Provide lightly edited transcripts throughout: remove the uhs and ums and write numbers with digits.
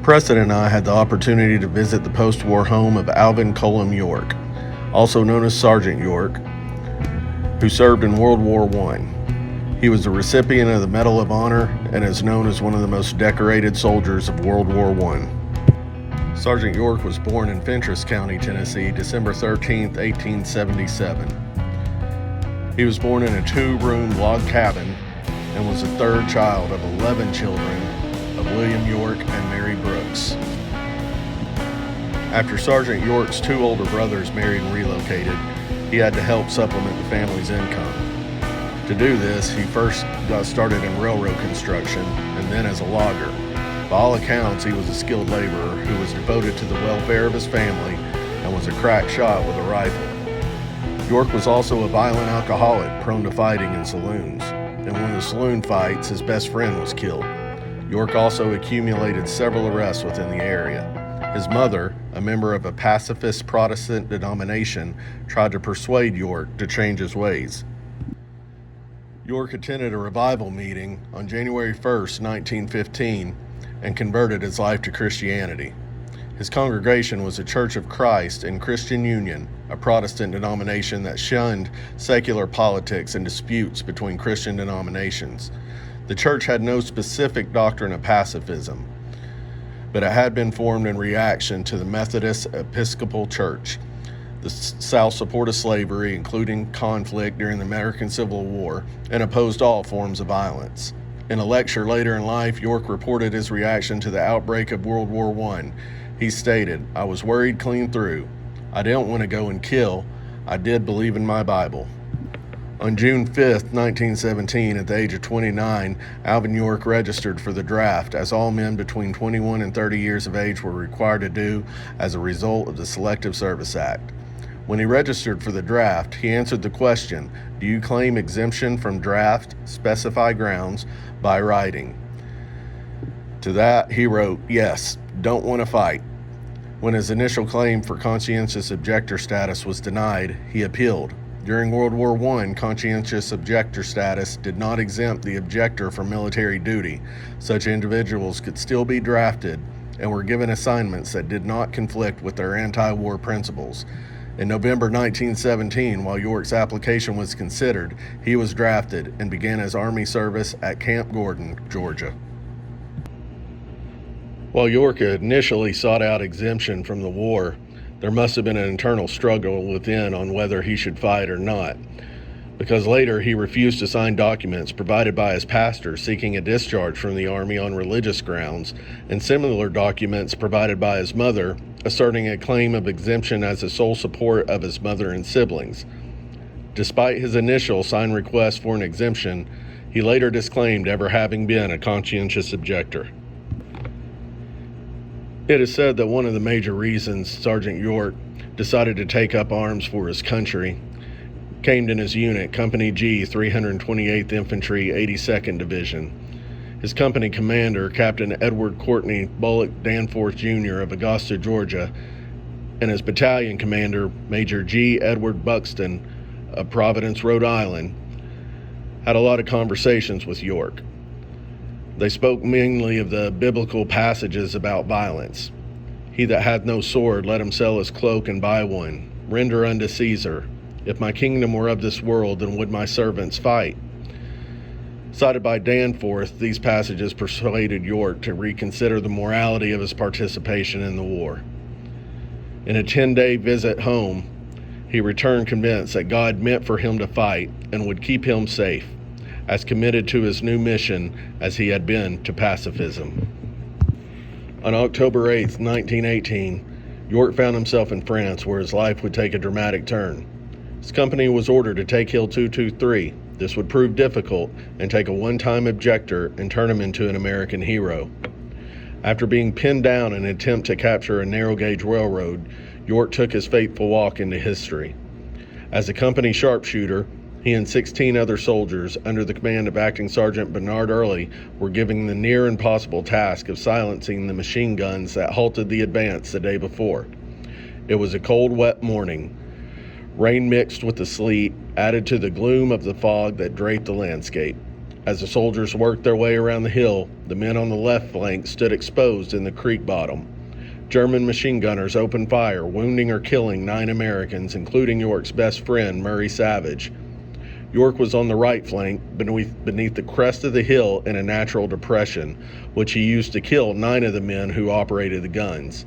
Preston and I had the opportunity to visit the post-war home of Alvin C York, also known as Sgt York, who served in World War I. He was the recipient of the Medal of Honor and is known as one of the most decorated soldiers of World War I. Sgt York was born in Fentress County, Tennessee, December 13, 1877. He was born in a two-room log cabin and was the third child of 11 children of William York and Mary Brooks. After Sgt York's two older brothers married and relocated, he had to help supplement the family's income. To do this, he first got started in railroad construction and then as a logger. By all accounts, he was a skilled laborer who was devoted to the welfare of his family and was a crack shot with a rifle. York was also a violent alcoholic prone to fighting in saloons. In one of the saloon fights, his best friend was killed. York also accumulated several arrests within the area. His mother, a member of a pacifist Protestant denomination, tried to persuade York to change his ways. York attended a revival meeting on January 1, 1915, and converted his life to Christianity. His congregation was the Church of Christ and Christian Union, a Protestant denomination that shunned secular politics and disputes between Christian denominations. The church had no specific doctrine of pacifism, but it had been formed in reaction to the Methodist Episcopal Church. The South supported slavery, including conflict during the American Civil War, and opposed all forms of violence. In a lecture later in life, York reported his reaction to the outbreak of World War I. He stated, "I was worried clean through. I didn't want to go and kill. I did believe in my Bible." On June 5, 1917, at the age of 29, Alvin York registered for the draft, as all men between 21 and 30 years of age were required to do as a result of the Selective Service Act. When he registered for the draft, he answered the question, "Do you claim exemption from draft, specify grounds," by writing. To that, he wrote, "Yes, don't want to fight." When his initial claim for conscientious objector status was denied, he appealed. During World War I, conscientious objector status did not exempt the objector from military duty. Such individuals could still be drafted and were given assignments that did not conflict with their anti-war principles. In November 1917, while York's application was considered, he was drafted and began his Army service at Camp Gordon, Georgia. While York initially sought out exemption from the war, there must have been an internal struggle within on whether he should fight or not, because later he refused to sign documents provided by his pastor seeking a discharge from the Army on religious grounds, and similar documents provided by his mother asserting a claim of exemption as the sole support of his mother and siblings. Despite his initial signed request for an exemption, he later disclaimed ever having been a conscientious objector. It is said that one of the major reasons Sgt York decided to take up arms for his country came in his unit, Company G, 328th Infantry, 82nd Division. His company commander, Captain Edward Courtney Bullock Danforth Jr. of Augusta, Georgia, and his battalion commander, Major G. Edward Buxton of Providence, Rhode Island, had a lot of conversations with York. They spoke mainly of the biblical passages about violence. "He that hath no sword, let him sell his cloak and buy one. Render unto Caesar. If my kingdom were of this world, then would my servants fight." Cited by Danforth, these passages persuaded York to reconsider the morality of his participation in the war. In a 10-day visit home, he returned convinced that God meant for him to fight and would keep him safe, as committed to his new mission as he had been to pacifism. On October 8, 1918, York found himself in France, where his life would take a dramatic turn. His company was ordered to take Hill 223. This would prove difficult and take a one-time objector and turn him into an American hero. After being pinned down in an attempt to capture a narrow-gauge railroad, York took his fateful walk into history. As a company sharpshooter, he and 16 other soldiers, under the command of Acting Sergeant Bernard Early, were given the near impossible task of silencing the machine guns that halted the advance the day before. It was a cold, wet morning. Rain mixed with the sleet added to the gloom of the fog that draped the landscape. As the soldiers worked their way around the hill, the men on the left flank stood exposed in the creek bottom. German machine gunners opened fire, wounding or killing 9 Americans, including York's best friend, Murray Savage. York was on the right flank, beneath the crest of the hill in a natural depression, which he used to kill 9 of the men who operated the guns.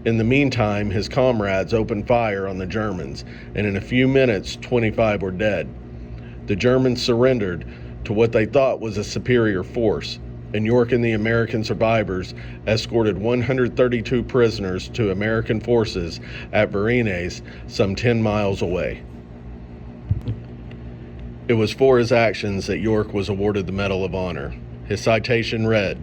In the meantime, his comrades opened fire on the Germans, and in a few minutes, 25 were dead. The Germans surrendered to what they thought was a superior force, and York and the American survivors escorted 132 prisoners to American forces at Varennes, some 10 miles away. It was for his actions that York was awarded the Medal of Honor. His citation read,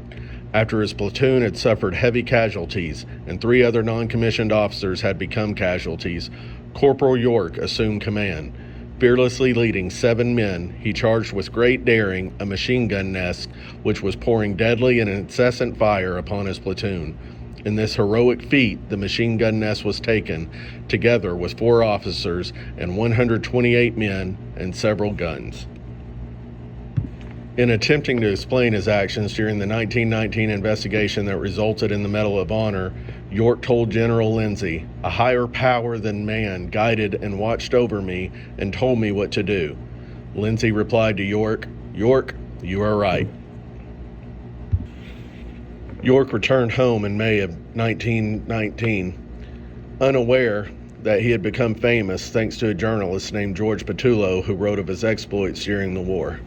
"After his platoon had suffered heavy casualties and 3 other non-commissioned officers had become casualties, Corporal York assumed command. Fearlessly leading 7 men, he charged with great daring a machine gun nest which was pouring deadly and incessant fire upon his platoon. In this heroic feat, the machine gun nest was taken, together with 4 officers and 128 men and several guns." In attempting to explain his actions during the 1919 investigation that resulted in the Medal of Honor, York told General Lindsay, "A higher power than man guided and watched over me and told me what to do." Lindsay replied to York, "York, you are right." York returned home in May of 1919, unaware that he had become famous thanks to a journalist named George Petullo who wrote of his exploits during the war.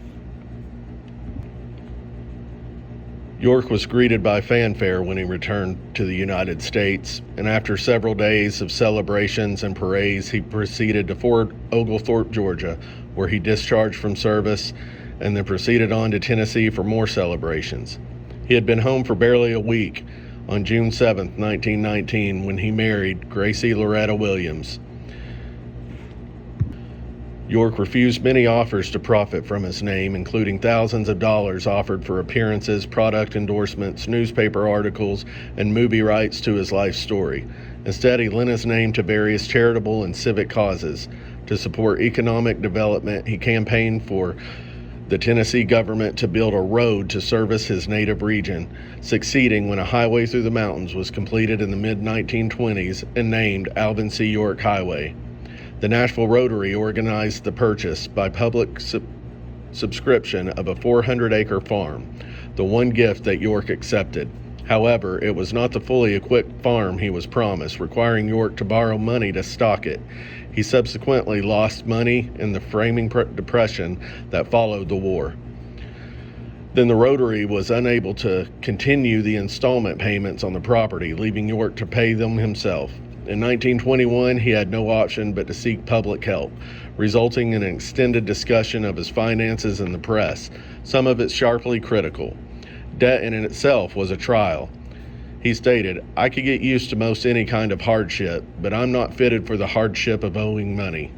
York was greeted by fanfare when he returned to the United States, and after several days of celebrations and parades, he proceeded to Fort Oglethorpe, Georgia, where he discharged from service and then proceeded on to Tennessee for more celebrations. He had been home for barely a week on June 7, 1919, when he married Gracie Loretta Williams. York refused many offers to profit from his name, including thousands of dollars offered for appearances, product endorsements, newspaper articles, and movie rights to his life story. Instead, he lent his name to various charitable and civic causes. To support economic development, he campaigned for the Tennessee government to build a road to service his native region, succeeding when a highway through the mountains was completed in the mid-1920s and named Alvin C York Highway. The Nashville Rotary organized the purchase by public subscription of a 400-acre farm, the one gift that York accepted. However, it was not the fully equipped farm he was promised, requiring York to borrow money to stock it. He subsequently lost money in the framing depression that followed the war. Then the Rotary was unable to continue the installment payments on the property, leaving York to pay them himself. In 1921, he had no option but to seek public help, resulting in an extended discussion of his finances in the press, some of it sharply critical. Debt in itself was a trial. He stated, "I could get used to most any kind of hardship, but I'm not fitted for the hardship of owing money."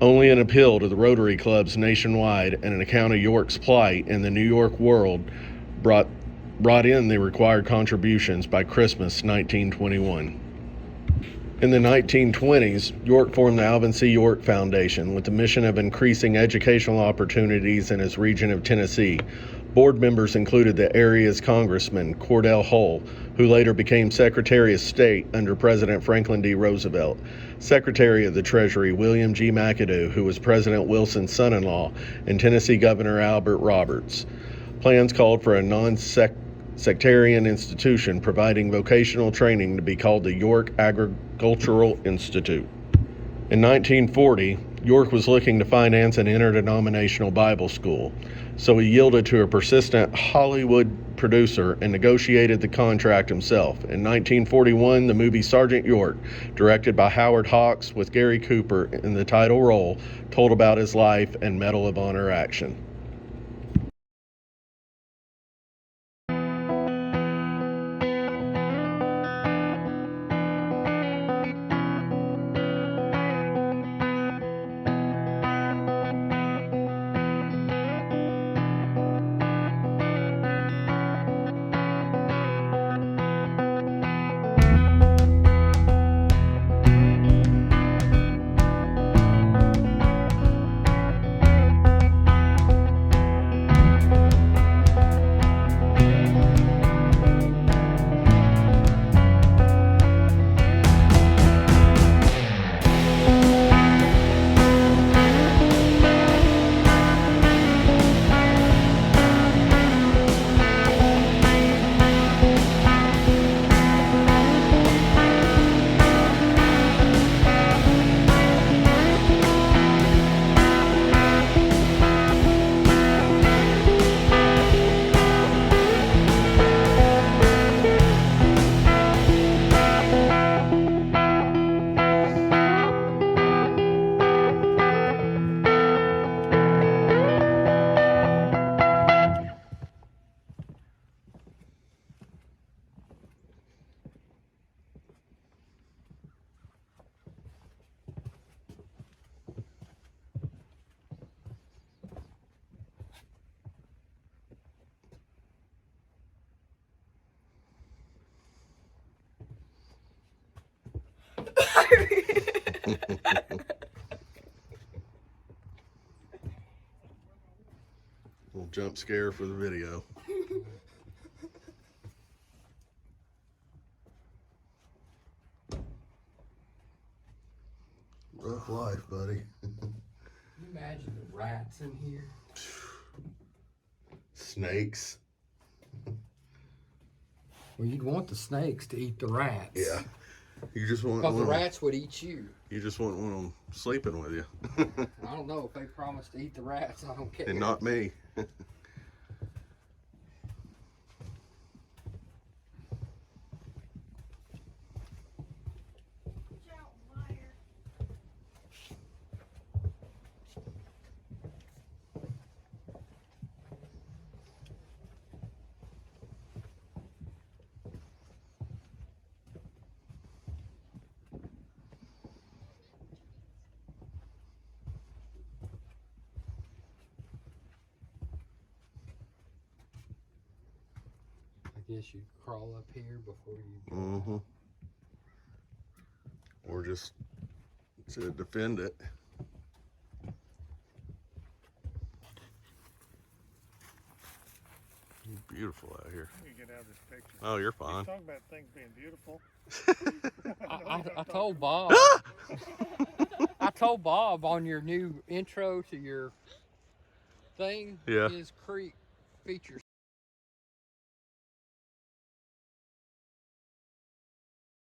Only an appeal to the Rotary clubs nationwide and an account of York's plight in the New York World brought in the required contributions by Christmas 1921. In the 1920s, York formed the Alvin C. York Foundation with the mission of increasing educational opportunities in his region of Tennessee. Board members included the area's Congressman Cordell Hull, who later became Secretary of State under President Franklin D. Roosevelt, Secretary of the Treasury William G. McAdoo, who was President Wilson's son-in-law, and Tennessee Governor Albert Roberts. Plans called for a non-sectarian institution providing vocational training to be called the York Agricultural Institute. In 1940, York was looking to finance an interdenominational Bible school, so he yielded to a persistent Hollywood producer and negotiated the contract himself. In 1941, the movie Sgt York, directed by Howard Hawks with Gary Cooper in the title role, told about his life and Medal of Honor action. Little jump scare for the video. Rough life, buddy. Can you imagine the rats in here? Snakes. Well, you'd want the snakes to eat the rats. Yeah. You just want Because the rats would eat you. You just wouldn't want them sleeping with you. I don't know if they promise to eat the rats. I don't care. And not me. I guess you'd crawl up here before you. Mm-hmm. Or just to defend it. Beautiful out here. Let me get out of this picture. Oh, you're You're fine. talking about things being beautiful. I told Bob. I told Bob on your new intro to your thing. Yeah. His creek features